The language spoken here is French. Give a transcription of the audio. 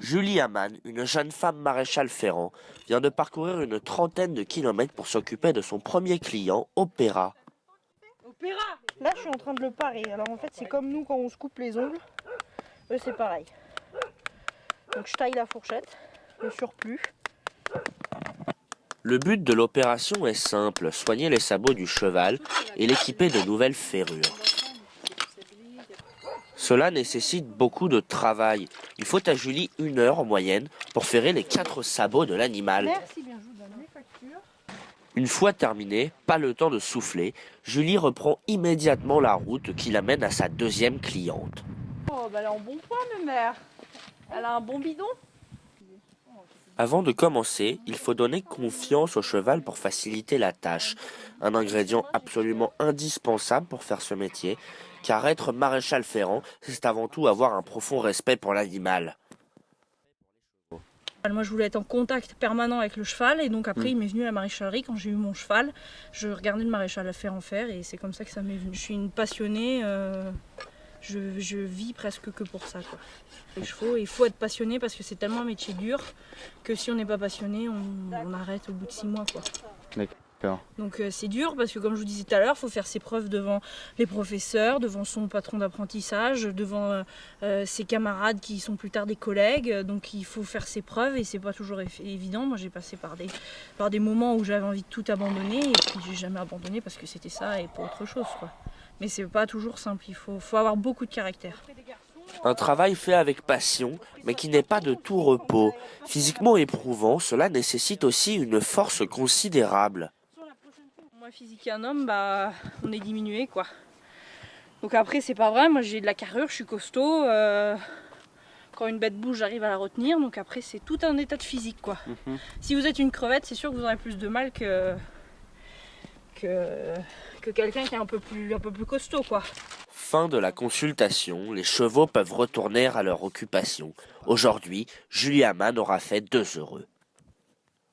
Julie Hamann, une jeune femme maréchal ferrant, vient de parcourir une trentaine de kilomètres pour s'occuper de son premier client, Opéra. Opéra! Là, je suis en train de le parer. Alors en fait, c'est comme nous quand on se coupe les ongles. Eux, c'est pareil. Donc je taille la fourchette, le surplus. Le but de l'opération est simple, soigner les sabots du cheval et l'équiper de nouvelles ferrures. Cela nécessite beaucoup de travail. Il faut à Julie 1 heure en moyenne pour ferrer les 4 sabots de l'animal. Merci bien, je vous donne mes factures. Une fois terminé, pas le temps de souffler, Julie reprend immédiatement la route qui l'amène à sa deuxième cliente. Oh, bah elle est en bon point, ma mère. Elle a un bon bidon. Avant de commencer, il faut donner confiance au cheval pour faciliter la tâche. Un ingrédient absolument indispensable pour faire ce métier, car être maréchal ferrant, c'est avant tout avoir un profond respect pour l'animal. Moi, je voulais être en contact permanent avec le cheval, et donc après, il m'est venu la maréchalerie. Quand j'ai eu mon cheval, je regardais le maréchal à faire en fer, et c'est comme ça que ça m'est venu. Je suis une passionnée, je vis presque que pour ça, quoi. Les chevaux, il faut être passionné parce que c'est tellement un métier dur que si on n'est pas passionné, on arrête au bout de 6 mois, quoi. D'accord. Donc c'est dur parce que, comme je vous disais tout à l'heure, il faut faire ses preuves devant les professeurs, devant son patron d'apprentissage, devant ses camarades qui sont plus tard des collègues. Donc il faut faire ses preuves et c'est pas toujours évident. Moi j'ai passé par des moments où j'avais envie de tout abandonner et puis j'ai jamais abandonné parce que c'était ça et pas autre chose, quoi. Mais c'est pas toujours simple, il faut avoir beaucoup de caractère. Un travail fait avec passion, mais qui n'est pas de tout repos. Physiquement éprouvant, cela nécessite aussi une force considérable. Moi, physique et un homme, bah, on est diminué, quoi. Donc après, c'est pas vrai, moi j'ai de la carrure, je suis costaud. Quand une bête bouge, j'arrive à la retenir. Donc après, c'est tout un état de physique, quoi. Si vous êtes une crevette, c'est sûr que vous aurez plus de mal que quelqu'un qui est un peu plus costaud, quoi. Fin de la consultation, les chevaux peuvent retourner à leur occupation. Aujourd'hui, Julie Hamann aura fait 2 heureux.